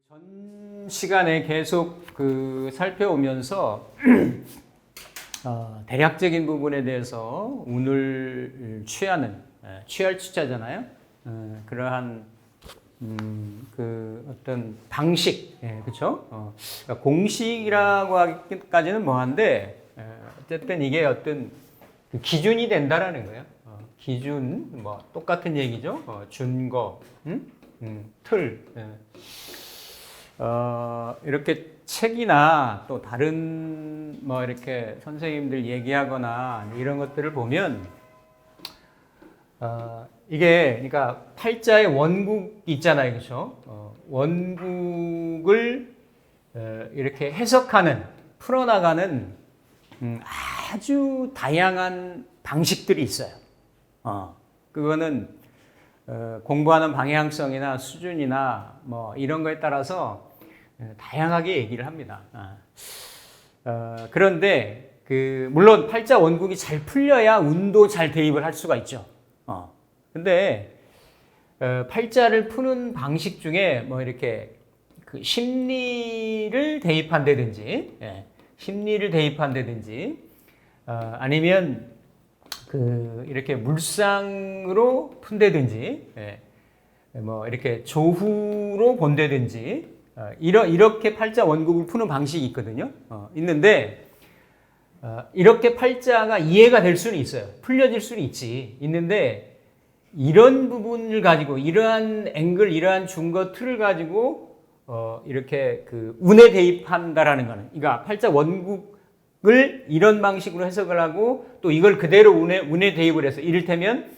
전 시간에 계속 살펴오면서 대략적인 부분에 대해서 운을 취할 취자잖아요. 그러한 어떤 방식, 그렇죠? 그러니까 공식이라고 하기까지는 뭐한데 어쨌든 이게 어떤 기준이 된다라는 거예요. 기준, 뭐 똑같은 얘기죠. 준거, 틀. 이렇게 책이나 또 다른 뭐 이렇게 선생님들 얘기하거나 이런 것들을 보면 이게 그러니까 팔자의 원국 있잖아요, 그렇죠? 원국을 이렇게 해석하는, 풀어나가는 아주 다양한 방식들이 있어요. 그거는 공부하는 방향성이나 수준이나 뭐 이런 거에 따라서 다양하게 얘기를 합니다. 그런데 물론 팔자 원국이 잘 풀려야 운도 잘 대입을 할 수가 있죠. 근데 팔자를 푸는 방식 중에 뭐 이렇게 심리를 대입한다든지, 아니면 이렇게 물상으로 푼다든지, 뭐 이렇게 조후로 본다든지, 이렇게 팔자 원국을 푸는 방식이 있거든요. 있는데 이렇게 팔자가 이해가 될 수는 있어요. 풀려질 수는 있는데 이런 부분을 가지고 이러한 앵글, 이러한 준거 틀을 가지고 이렇게 운에 대입한다라는 거는, 그러니까 팔자 원국을 이런 방식으로 해석을 하고 또 이걸 그대로 운에 대입을 해서 이를테면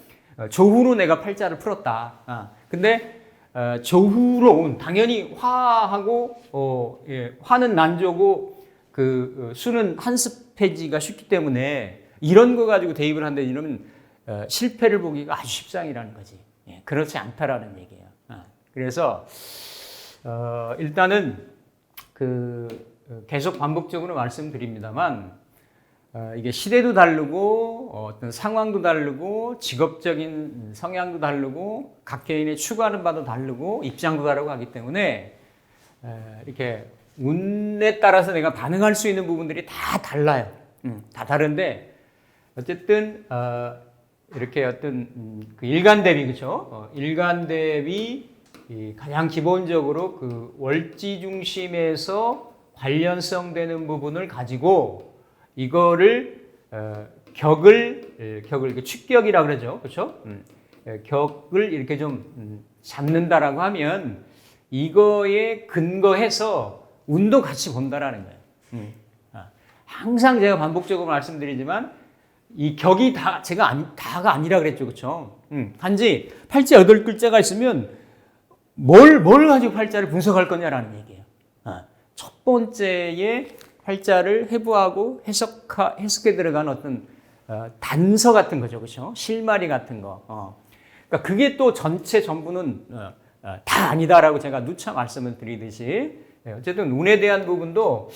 조후로 내가 팔자를 풀었다. 근데 조후로 당연히 화하고 화는 난조고 수는 한습해지가 쉽기 때문에 이런 거 가지고 대입을 한다 이러면 실패를 보기가 아주 십상이라는 거지. 그렇지 않다라는 얘기예요. 그래서 일단은 계속 반복적으로 말씀드립니다만 이게 시대도 다르고 어떤 상황도 다르고 직업적인 성향도 다르고 각 개인의 추구하는 바도 다르고 입장도 다르고 하기 때문에 이렇게 운에 따라서 내가 반응할 수 있는 부분들이 다 달라요. 다 다른데 어쨌든 이렇게 어떤 일간대비, 그렇죠? 일간대비 가장 기본적으로 월지 중심에서 관련성 되는 부분을 가지고 이거를 격을 축격이라고 그러죠, 그렇죠? 격을 이렇게 좀 잡는다라고 하면 이거에 근거해서 운도 같이 본다라는 거예요. 항상 제가 반복적으로 말씀드리지만 이 격이 다가 아니라 그랬죠, 그렇죠? 단지 팔자 8글자가 있으면 뭘 가지고 팔자를 분석할 거냐라는 얘기예요. 첫 번째에 팔자를 해부하고 해석에 들어간 어떤 단서 같은 거죠, 그렇죠? 실마리 같은 거. 그러니까 그게 또 전부는 다 아니다라고 제가 누차 말씀을 드리듯이 어쨌든 운에 대한 부분도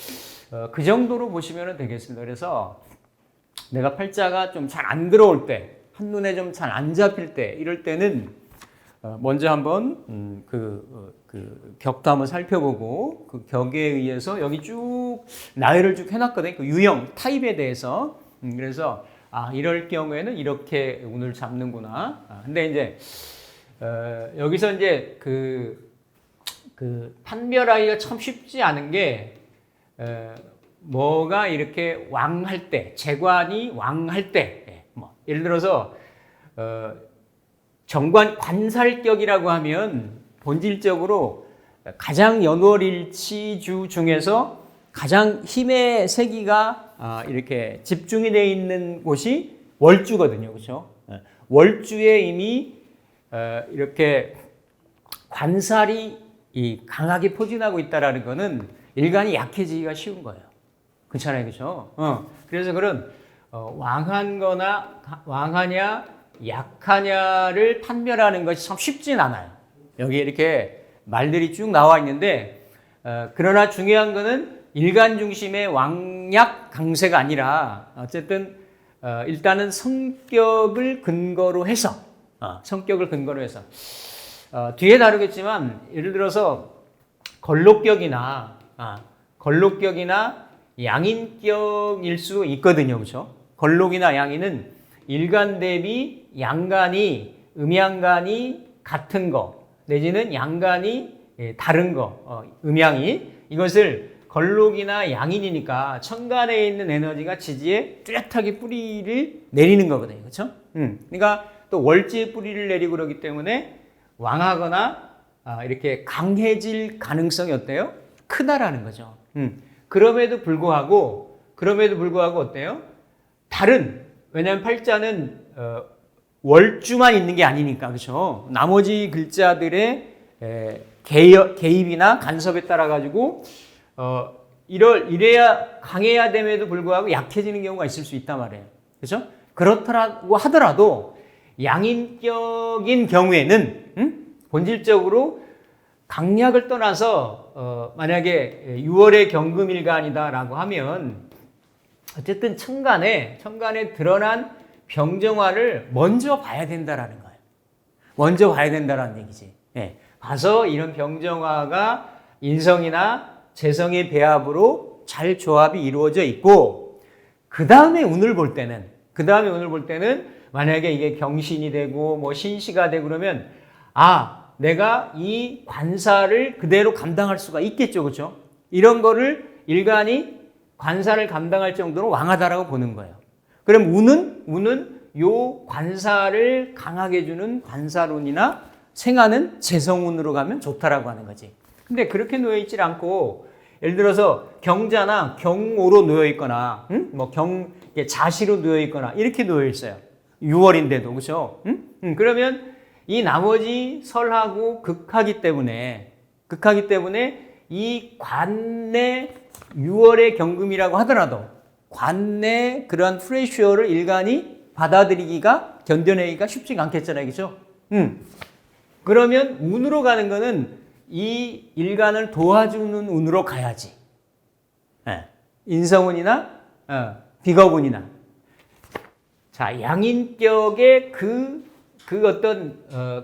그 정도로 보시면 되겠습니다. 그래서 내가 팔자가 좀 잘 안 들어올 때, 한눈에 좀 잘 안 잡힐 때, 이럴 때는 먼저 한번 격도 한번 살펴보고 그 격에 의해서 여기 쭉 나열을 쭉 해놨거든요. 그 유형, 타입에 대해서. 그래서 이럴 경우에는 이렇게 운을 잡는구나. 근데 이제 여기서 이제 판별하기가 참 쉽지 않은 게 뭐가 이렇게 왕할 때, 재관이 왕할 때, 뭐 예를 들어서 정관 관살격이라고 하면 본질적으로 가장 연월일치주 중에서 가장 힘의 세기가 이렇게 집중이 되어 있는 곳이 월주거든요, 그렇죠? 월주에 이미 이렇게 관살이 강하게 포진하고 있다라는 것은 일간이 약해지기가 쉬운 거예요. 그렇잖아요, 그렇죠? 그래서 그런 왕하냐 약하냐를 판별하는 것이 참 쉽진 않아요. 여기 이렇게 말들이 쭉 나와 있는데 그러나 중요한 것은 일간 중심의 왕약 강세가 아니라 어쨌든 일단은 성격을 근거로 해서 성격을 근거로 해서 뒤에 다루겠지만 예를 들어서 걸록격이나 양인격일 수 있거든요, 그렇죠? 걸록이나 양인은 일간 대비 양간이 음양간이 같은 거 내지는 양간이 다른 거 음양이 이것을 걸록이나 양인이니까 천간에 있는 에너지가 지지에 뚜렷하게 뿌리를 내리는 거거든요, 그렇죠? 그러니까 또 월지에 뿌리를 내리고 그러기 때문에 왕하거나 이렇게 강해질 가능성이 어때요? 크다라는 거죠. 그럼에도 불구하고 어때요? 왜냐하면 팔자는 월주만 있는 게 아니니까, 그렇죠? 나머지 글자들의 개입이나 간섭에 따라 가지고 이래야 강해야 됨에도 불구하고 약해지는 경우가 있을 수 있단 말이에요, 그렇죠? 그렇다고 하더라도 양인격인 경우에는 본질적으로 강약을 떠나서 만약에 6월의 경금일간이다라고 하면 어쨌든 천간에 드러난 병정화를 먼저 봐야 된다라는 거예요. 먼저 봐야 된다라는 얘기지. 예. 봐서 이런 병정화가 인성이나 재성의 배합으로 잘 조합이 이루어져 있고 그 다음에 운을 볼 때는 만약에 이게 경신이 되고 뭐 신시가 되고 그러면 내가 이 관사를 그대로 감당할 수가 있겠죠, 그렇죠? 이런 거를 일간이 관사를 감당할 정도로 왕하다라고 보는 거예요. 그럼 운은 요 관사를 강하게 해주는 관사론이나 생하는 재성운으로 가면 좋다라고 하는 거지. 근데 그렇게 놓여 있질 않고 예를 들어서 경자나 경오로 놓여 있거나 자시로 놓여 있거나 이렇게 놓여 있어요. 6월인데도 그렇죠? 그러면 이 나머지 설하고 극하기 때문에 이 관내 6월의 경금이라고 하더라도 관내 그런 프레셔를 일간이 받아들이기가 견뎌내기가 쉽지가 않겠잖아요, 그렇죠? 그러면 운으로 가는 거는 이 일간을 도와주는 운으로 가야지. 인성운이나 비겁운이나. 자, 양인격의 그 어떤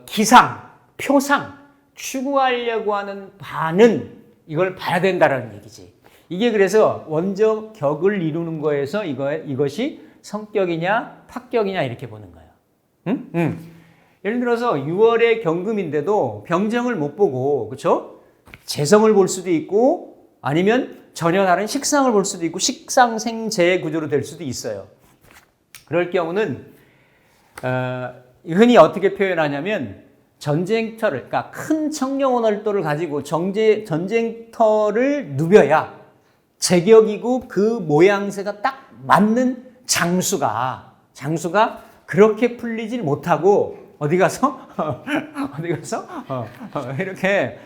기상, 표상 추구하려고 하는 바는 이걸 봐야 된다라는 얘기지. 이게 그래서 먼저 격을 이루는 거에서 이것이 성격이냐 파격이냐 이렇게 보는 거예요. 예를 들어서 6월의 경금인데도 병정을 못 보고, 그렇죠? 재성을 볼 수도 있고 아니면 전혀 다른 식상을 볼 수도 있고 식상생재 구조로 될 수도 있어요. 그럴 경우는 흔히 어떻게 표현하냐면 전쟁터를, 그러니까 큰 청룡원월도를 가지고 전쟁터를 누벼야 제격이고 그 모양새가 딱 맞는 장수가 그렇게 풀리질 못하고 어디 가서 이렇게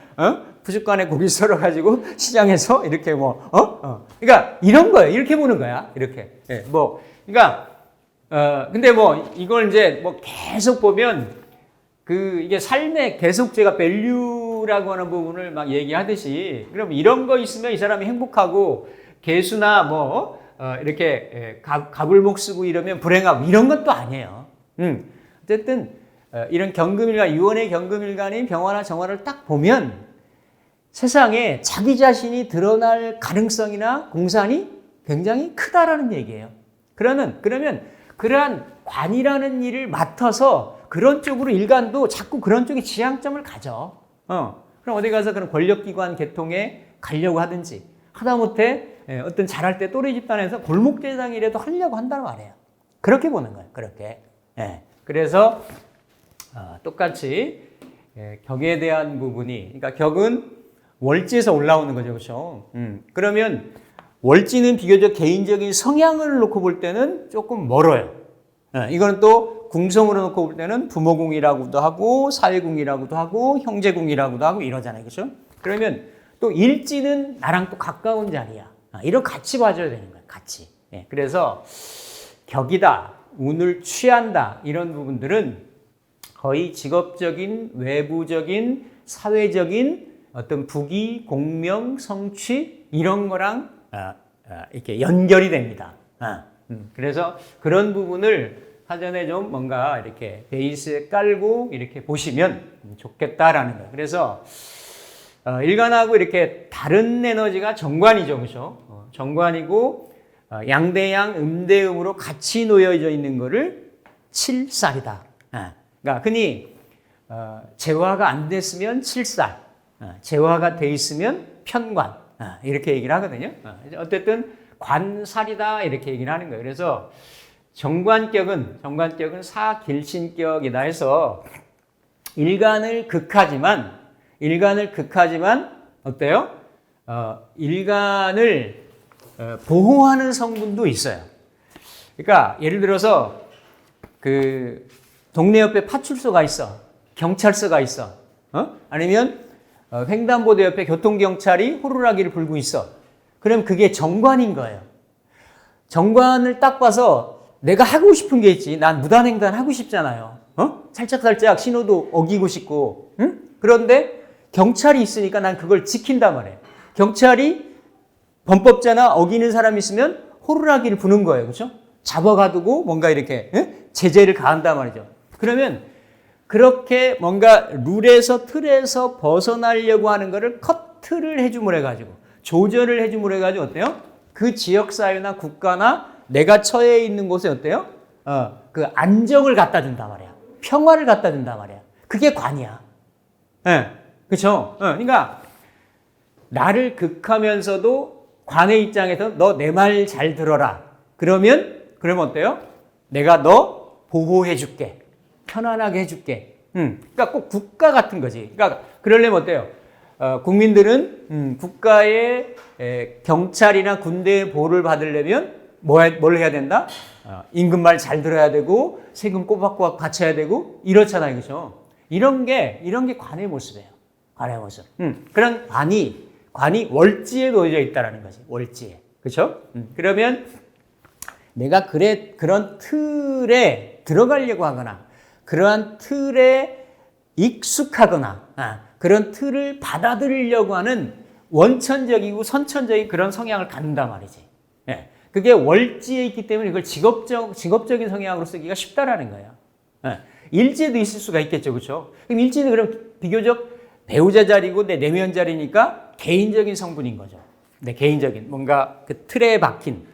푸주간에 고기 썰어 가지고 시장에서 이렇게 그러니까 이런 거예요. 이렇게 보는 거야. 이렇게. 그러니까 근데 이걸 이제 계속 보면 이게 삶의 계속제가 밸류라고 하는 부분을 막 얘기하듯이 그럼 이런 거 있으면 이 사람이 행복하고 개수나 이렇게 가불목 쓰고 이러면 불행하고 이런 것도 아니에요. 어쨌든 이런 경금일간, 유언의 경금일간인 병화나 정화를 딱 보면 세상에 자기 자신이 드러날 가능성이나 공산이 굉장히 크다라는 얘기예요. 그러면 그러한 관이라는 일을 맡아서 그런 쪽으로 일간도 자꾸 그런 쪽에 지향점을 가져. 그럼 어디 가서 그런 권력기관 계통에 가려고 하든지 하다못해 어떤 잘할 때 또래 집단에서 골목대장이라도 하려고 한다는 말이에요. 그렇게 보는 거예요. 그렇게. 그래서 똑같이 격에 대한 부분이, 그러니까 격은 월지에서 올라오는 거죠, 그렇죠? 그러면 월지는 비교적 개인적인 성향을 놓고 볼 때는 조금 멀어요. 이거는 또 궁성으로 놓고 볼 때는 부모궁이라고도 하고 사회궁이라고도 하고 형제궁이라고도 하고 이러잖아요, 그렇죠? 그러면 또 일지는 나랑 또 가까운 자리야. 이런 같이 봐줘야 되는 거예요, 같이. 그래서 격이다, 운을 취한다 이런 부분들은 거의 직업적인, 외부적인, 사회적인 어떤 부귀, 공명, 성취 이런 거랑 이렇게 연결이 됩니다. 그래서 그런 부분을 사전에 좀 뭔가 이렇게 베이스에 깔고 이렇게 보시면 좋겠다라는 거예요. 그래서 일간하고 이렇게 다른 에너지가 정관이죠, 그렇죠? 정관이고 양대양, 음대음으로 같이 놓여져 있는 거를 칠살이다. 그러니까 흔히 재화가 안 됐으면 칠살, 재화가 돼 있으면 편관 이렇게 얘기를 하거든요. 어쨌든 관살이다 이렇게 얘기를 하는 거예요. 그래서 정관격은 사길신격이다 해서 일간을 극하지만 어때요? 일간을 보호하는 성분도 있어요. 그러니까 예를 들어서 그 동네 옆에 파출소가 있어, 경찰서가 있어, 아니면 횡단보도 옆에 교통경찰이 호루라기를 불고 있어. 그럼 그게 정관인 거예요. 정관을 딱 봐서 내가 하고 싶은 게 있지. 난 무단횡단 하고 싶잖아요. 살짝살짝 신호도 어기고 싶고. 그런데 경찰이 있으니까 난 그걸 지킨단 말이에요. 경찰이 범법자나 어기는 사람이 있으면 호루라기를 부는 거예요. 그렇죠? 잡아가두고 뭔가 이렇게 제재를 가한단 말이죠. 그러면 그렇게 뭔가 룰에서 틀에서 벗어나려고 하는 거를 커트를 해줌을 해가지고 조절을 해줌을 해가지고 어때요? 그 지역사회나 국가나 내가 처해 있는 곳에 어때요? 그 안정을 갖다 준단 말이야. 평화를 갖다 준단 말이야. 그게 관이야. 그렇죠? 그러니까 나를 극하면서도 관의 입장에서 너 내 말 잘 들어라. 그러면 어때요? 내가 너 보호해 줄게. 편안하게 해 줄게. 그러니까 꼭 국가 같은 거지. 그러니까 그러려면 어때요? 국민들은 국가의 경찰이나 군대의 보호를 받으려면 뭘 해야 된다? 임금 말 잘 들어야 되고 세금 꼬박꼬박 바쳐야 되고 이렇잖아요. 그렇죠? 이런 게 관의 모습이에요. 관의 모습. 그런 관이 월지에 놓여져 있다라는 거지. 월지에. 그렇죠? 그러면 내가 그런 틀에 들어가려고 하거나 그러한 틀에 익숙하거나 그런 틀을 받아들이려고 하는 원천적이고 선천적인 그런 성향을 갖는단 말이지. 그게 월지에 있기 때문에 이걸 직업적인 성향으로 쓰기가 쉽다라는 거예요. 일지에도 있을 수가 있겠죠. 그렇죠? 그럼 일지는 그럼 비교적 배우자 자리고 내 내면 자리니까 개인적인 성분인 거죠. 내 개인적인 뭔가 그 틀에 박힌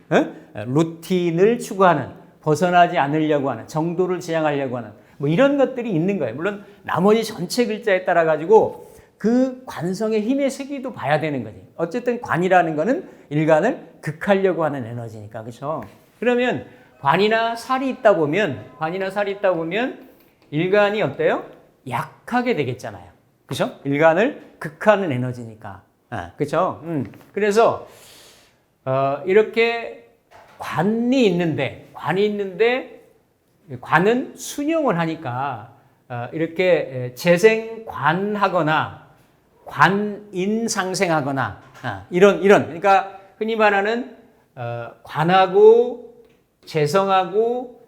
루틴을 추구하는 벗어나지 않으려고 하는 정도를 지향하려고 하는 뭐 이런 것들이 있는 거예요. 물론 나머지 전체 글자에 따라 가지고 그 관성의 힘의 세기도 봐야 되는 거지. 어쨌든 관이라는 거는 일간을 극하려고 하는 에너지니까. 그렇죠? 그러면 관이나 살이 있다 보면 일간이 어때요? 약하게 되겠잖아요. 그렇죠? 일간을 극하는 에너지니까. 그렇죠? 그래서 이렇게 관이 있는데 관은 순용을 하니까 이렇게 재생관하거나 관인상생하거나 이런 그러니까 흔히 말하는 관하고 재성하고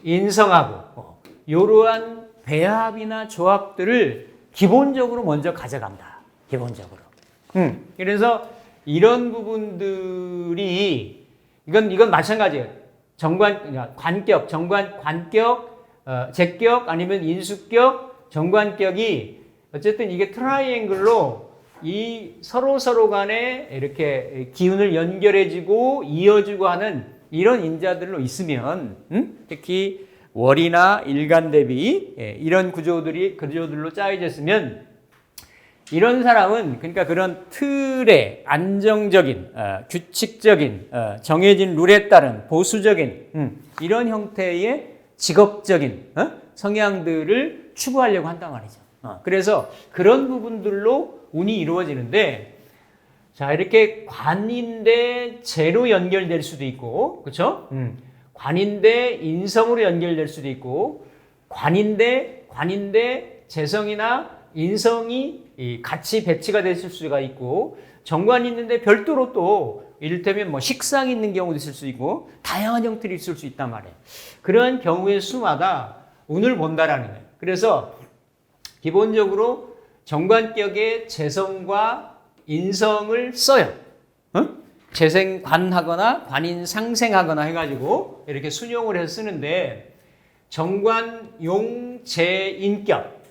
인성하고 이러한 배합이나 조합들을 기본적으로 먼저 가져간다. 기본적으로. 그래서 이런 부분들이 이건 마찬가지예요. 관격, 제격 아니면 인수격, 정관격이 어쨌든 이게 트라이앵글로 이 서로 간에 이렇게 기운을 연결해주고 이어주고 하는 이런 인자들로 있으면 특히 월이나 일간 대비 이런 구조들로 짜여졌으면 이런 사람은 그러니까 그런 틀에 안정적인 규칙적인 정해진 룰에 따른 보수적인 이런 형태의 직업적인 성향들을 추구하려고 한단 말이죠. 그래서 그런 부분들로 운이 이루어지는데 자 이렇게 관인데 재로 연결될 수도 있고 그렇죠? 관인데 인성으로 연결될 수도 있고 관인데 재성이나 인성이 같이 배치가 됐을 수가 있고 정관이 있는데 별도로 또 이를테면 뭐 식상이 있는 경우도 있을 수 있고 다양한 형태로 있을 수 있단 말이에요. 그런 경우의 수마다 운을 본다라는 거예요. 그래서 기본적으로 정관격의 재성과 인성을 써요. 재생관하거나 관인상생하거나 해가지고 이렇게 순용을 해서 쓰는데 정관용재인격,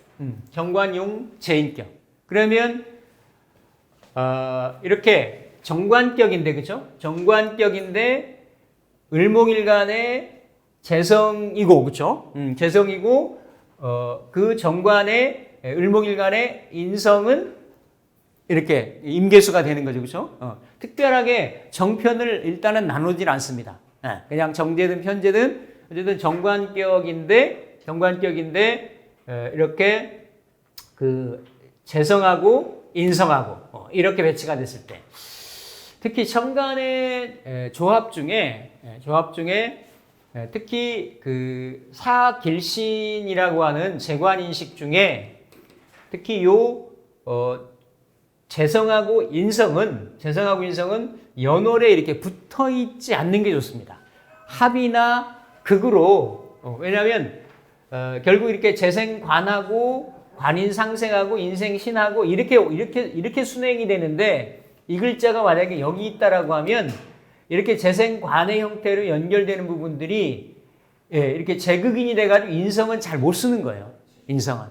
정관용재인격. 그러면 이렇게 정관격인데, 그죠? 정관격인데 을목일간의 재성이고, 그죠? 재성이고 그 정관의 을목일간의 인성은 이렇게 임계수가 되는 거죠, 그죠? 특별하게 정편을 일단은 나누질 않습니다. 그냥 정제든 편제든 어쨌든 정관격인데 이렇게 그 재성하고 인성하고 이렇게 배치가 됐을 때, 특히 천간의 조합 중에 특히 그 사길신이라고 하는 재관인식 중에 특히 요 재성하고 인성은 연월에 이렇게 붙어 있지 않는 게 좋습니다. 합이나 극으로, 왜냐하면 결국 이렇게 재생관하고 관인상생하고 인생신하고 이렇게 순행이 되는데, 이 글자가 만약에 여기 있다라고 하면 이렇게 재생관의 형태로 연결되는 부분들이 이렇게 재극인이 돼가지고 인성은 잘 못 쓰는 거예요. 인성은.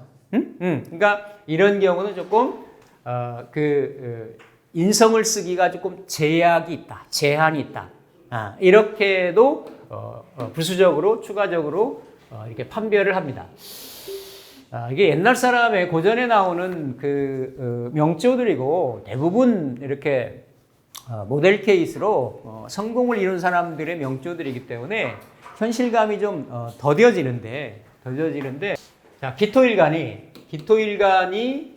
그러니까 이런 경우는 조금 인성을 쓰기가 조금 제약이 있다, 제한이 있다. 이렇게도 부수적으로 추가적으로 이렇게 판별을 합니다. 이게 옛날 사람의 고전에 나오는 그 명조들이고 대부분 이렇게 모델 케이스로 성공을 이룬 사람들의 명조들이기 때문에 현실감이 좀 더뎌지는데 자, 기토일간이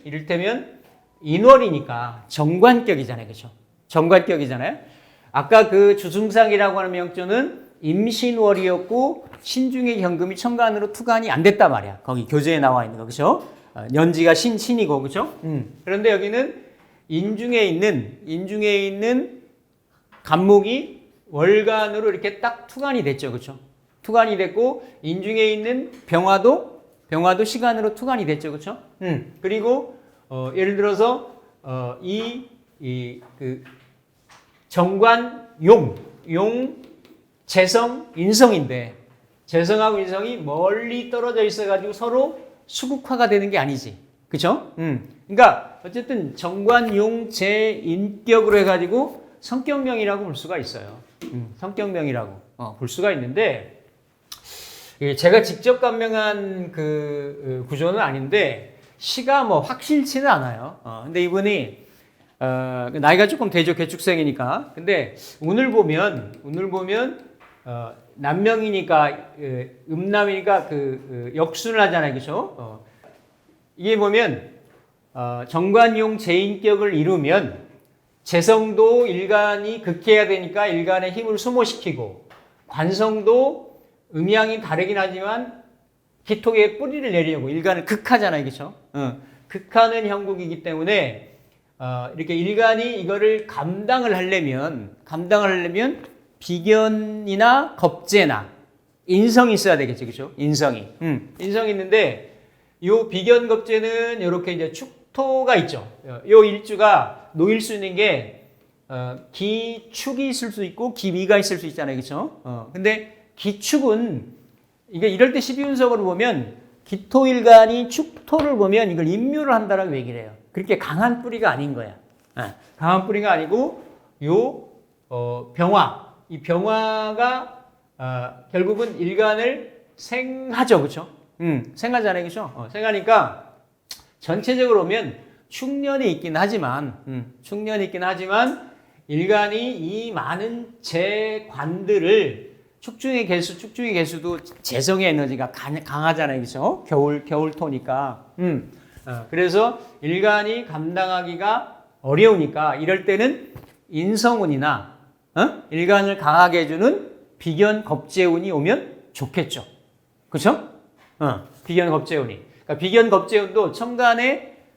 이를테면 인월이니까 정관격이잖아요, 그렇죠? 정관격이잖아요. 아까 그 주승상이라고 하는 명조는 임신월이었고 신중의 경금이 천간으로 투간이 안 됐단 말이야. 거기 교재에 나와 있는 거, 그렇죠? 년지가 신이고, 그렇죠? 그런데 여기는 인중에 있는 간목이 월간으로 이렇게 딱 투간이 됐죠, 그렇죠? 투간이 됐고 인중에 있는 병화도 시간으로 투간이 됐죠, 그렇죠? 그리고 예를 들어서 그 정관 용 재성 인성인데, 재성하고 인성이 멀리 떨어져 있어가지고 서로 수국화가 되는 게 아니지, 그렇죠? 그러니까 어쨌든 정관용 재인격으로 해가지고 성격명이라고 볼 수가 있어요. 성격명이라고 볼 수가 있는데, 제가 직접 감명한 그 구조는 아닌데 시가 뭐 확실치는 않아요. 근데 이분이 나이가 조금 되죠, 개축생이니까. 근데 운을 보면 남명이니까 음남이니까 역순을 하잖아요, 그렇죠? 이게 보면 정관용 재인격을 이루면 재성도 일간이 극해야 되니까 일간의 힘을 소모시키고, 관성도 음양이 다르긴 하지만 기토의 뿌리를 내리려고 일간을 극하잖아요, 그렇죠? 극하는 형국이기 때문에 이렇게 일간이 이거를 감당을 하려면 비견이나 겁재나 인성이 있어야 되겠죠, 그렇죠? 인성이 있는데, 요 비견 겁재는 이렇게 이제 축토가 있죠. 요 일주가 놓일 수 있는 게 기축이 있을 수 있고 기미가 있을 수 있잖아요, 그렇죠? 근데 기축은 이게 이럴 때 12운석으로 보면 기토일간이 축토를 보면 이걸 임묘를 한다라고 얘기를 해요. 그렇게 강한 뿌리가 아닌 거야. 강한 뿌리가 아니고 요 병화, 이 병화가 결국은 일간을 생하죠, 그렇죠? 생하잖아요, 그렇죠? 생하니까 전체적으로 보면 축년이 있긴 하지만 일간이 이 많은 재관들을 축중의 개수도 재성의 에너지가 강하잖아요, 그렇죠? 겨울토니까. 그래서 일간이 감당하기가 어려우니까 이럴 때는 인성운이나 일간을 강하게 해주는 비견 겁재운이 오면 좋겠죠, 그렇죠? 비견 겁재운이. 그러니까 비견 겁재운도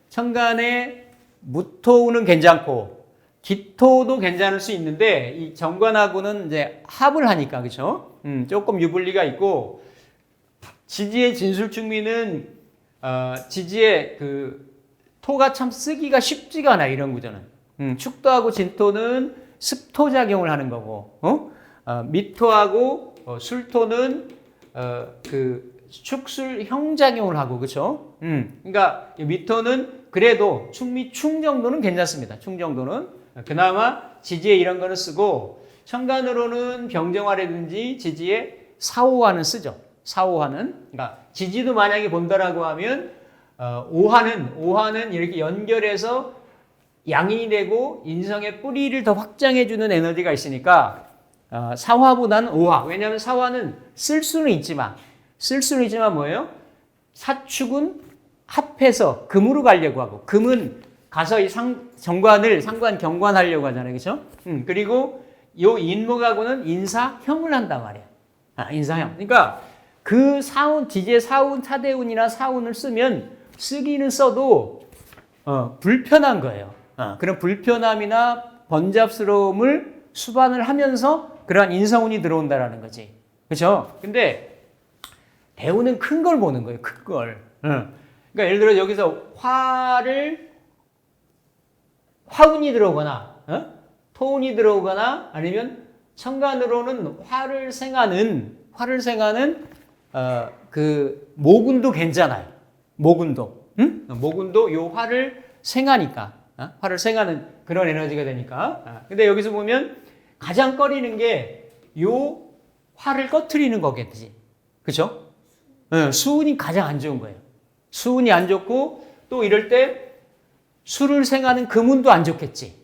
천간에 무토운은 괜찮고 기토도 괜찮을 수 있는데, 이 정관하고는 이제 합을 하니까, 그렇죠? 조금 유불리가 있고, 지지의 진술충미는 지지의 그 토가 참 쓰기가 쉽지가 않아, 이런 구조는. 축도하고 진토는 습토 작용을 하는 거고, 미토하고 술토는 그 축술형 작용을 하고, 그렇죠? 그러니까 미토는 그래도 충 정도는 괜찮습니다. 충 정도는 그나마 지지에 이런 거는 쓰고, 천간으로는 병정화라든지 지지에 사오화는 쓰죠. 사오화는, 그러니까 지지도 만약에 본다라고 하면 오화는 이렇게 연결해서 양인이 되고 인성의 뿌리를 더 확장해주는 에너지가 있으니까 사화보다는 오화. 왜냐하면 사화는 쓸 수는 있지만 뭐예요? 사축은 합해서 금으로 가려고 하고, 금은 가서 이 상관 경관하려고 하잖아요, 그렇죠? 그리고 요 인목하고는 인사형을 한단 말이야. 인사형. 그러니까 그 지제 사운, 사대운이나 사운을 쓰기는 써도 불편한 거예요. 그런 불편함이나 번잡스러움을 수반을 하면서 그러한 인성운이 들어온다라는 거지. 그렇죠? 근데 대운은 큰 걸 보는 거예요. 큰 걸. 그러니까 예를 들어 여기서 화운이 들어오거나 토운이 들어오거나 아니면 천간으로는 화를 생하는 그 모군도 괜찮아요. 모군도. 모군도 요 화를 생하니까. 화를 생하는 그런 에너지가 되니까. 근데 여기서 보면 가장 꺼리는 게 요 화를 꺼트리는 거겠지. 그쵸? 수운이 가장 안 좋은 거예요. 수운이 안 좋고 또 이럴 때 수를 생하는 금운도 안 좋겠지.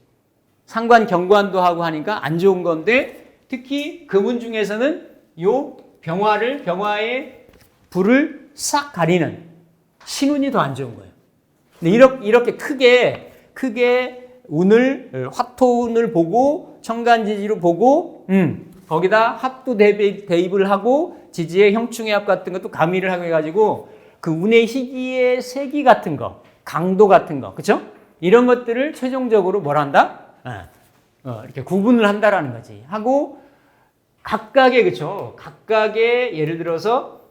상관 경관도 하고 하니까 안 좋은 건데 특히 금운 중에서는 요 병화의 불을 싹 가리는 신운이 더 안 좋은 거예요. 근데 이렇게 크게 운을 화토운을 보고 천간지지로 보고 거기다 합도 대입을 하고 지지의 형충의 합 같은 것도 가미를 하고 해가지고 그 운의 희기의 세기 같은 거, 강도 같은 거, 그렇죠? 이런 것들을 최종적으로 뭘 한다? 이렇게 구분을 한다라는 거지. 하고 각각의, 그렇죠? 각각의 예를 들어서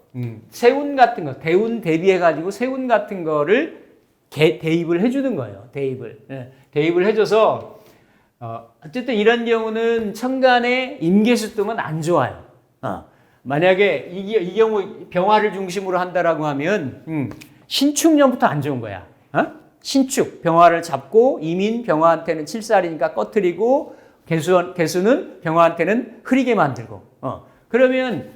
세운 같은 거, 대운 대비해가지고 세운 같은 거를 대입을 해주는 거예요. 대입을 해줘서 어쨌든 이런 경우는 천간의 임계수 뜨면 안 좋아요. 만약에 이 경우 병화를 중심으로 한다라고 하면 신축년부터 안 좋은 거야. 신축 병화를 잡고 이민 병화한테는 칠살이니까 꺼트리고 개수는 병화한테는 흐리게 만들고. 그러면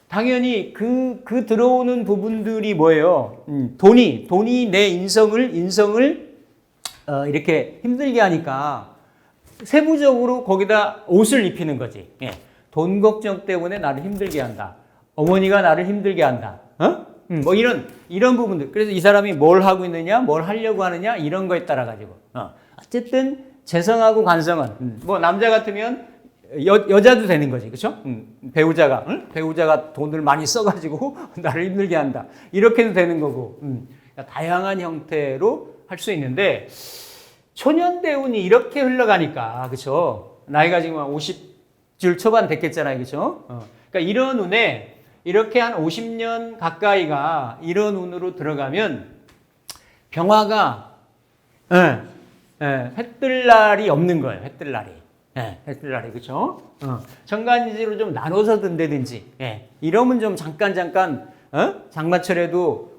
당연히 그 들어오는 부분들이 뭐예요? 돈이 내 인성을 이렇게 힘들게 하니까 세부적으로 거기다 옷을 입히는 거지. 돈 걱정 때문에 나를 힘들게 한다. 어머니가 나를 힘들게 한다. 뭐 이런 부분들. 그래서 이 사람이 뭘 하고 있느냐, 뭘 하려고 하느냐 이런 거에 따라 가지고. 어쨌든 재성하고 관성은 뭐 남자 같으면 여자도 되는 거지, 그렇죠? 배우자가 돈을 많이 써가지고 나를 힘들게 한다. 이렇게도 되는 거고, 그러니까 다양한 형태로 할 수 있는데 초년대운이 이렇게 흘러가니까, 그렇죠? 나이가 지금 50줄 초반 됐겠잖아요, 그렇죠? 그러니까 이런 운에 이렇게 한 50년 가까이가 이런 운으로 들어가면 병화가 해뜰 날이 없는 거예요, 해뜰 날이. 그렇죠? 천간지지로 좀 나눠서 든다든지, 이러면 좀 잠깐 장마철에도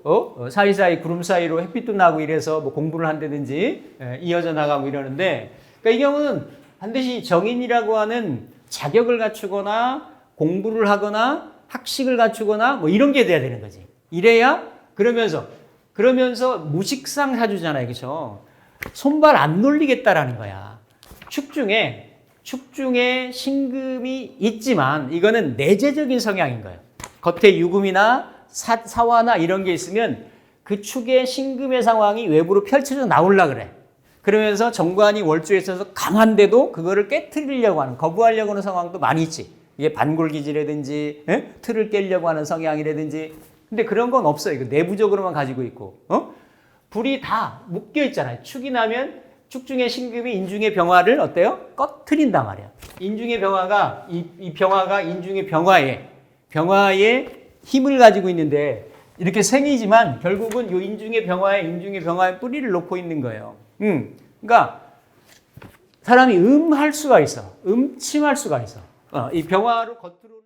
사이사이 구름 사이로 햇빛도 나고 이래서 뭐 공부를 한다든지 이어져 나가고 이러는데, 그러니까 이 경우는 반드시 정인이라고 하는 자격을 갖추거나 공부를 하거나 학식을 갖추거나 뭐 이런 게 돼야 되는 거지. 이래야 그러면서 무식상 사주잖아요, 그렇죠? 손발 안 놀리겠다라는 거야. 축중에 신금이 있지만 이거는 내재적인 성향인 거예요. 겉에 유금이나 사화나 이런 게 있으면 그 축의 신금의 상황이 외부로 펼쳐져 나오려 그래. 그러면서 정관이 월주에 있어서 강한데도 그거를 깨트리려고 하는, 거부하려고 하는 상황도 많이 있지. 이게 반골기지라든지 틀을 깨려고 하는 성향이라든지. 근데 그런 건 없어요. 이거 내부적으로만 가지고 있고. 불이 다 묶여 있잖아요. 축이 나면 축중의 신금이 인중의 병화를 어때요? 꺼트린단 말이야. 인중의 병화가 이 병화가 인중의 병화에 힘을 가지고 있는데 이렇게 생이지만 결국은 이 인중의 병화에 뿌리를 놓고 있는 거예요. 그러니까 사람이 음할 수가 있어. 음침할 수가 있어. 이 병화로 겉으로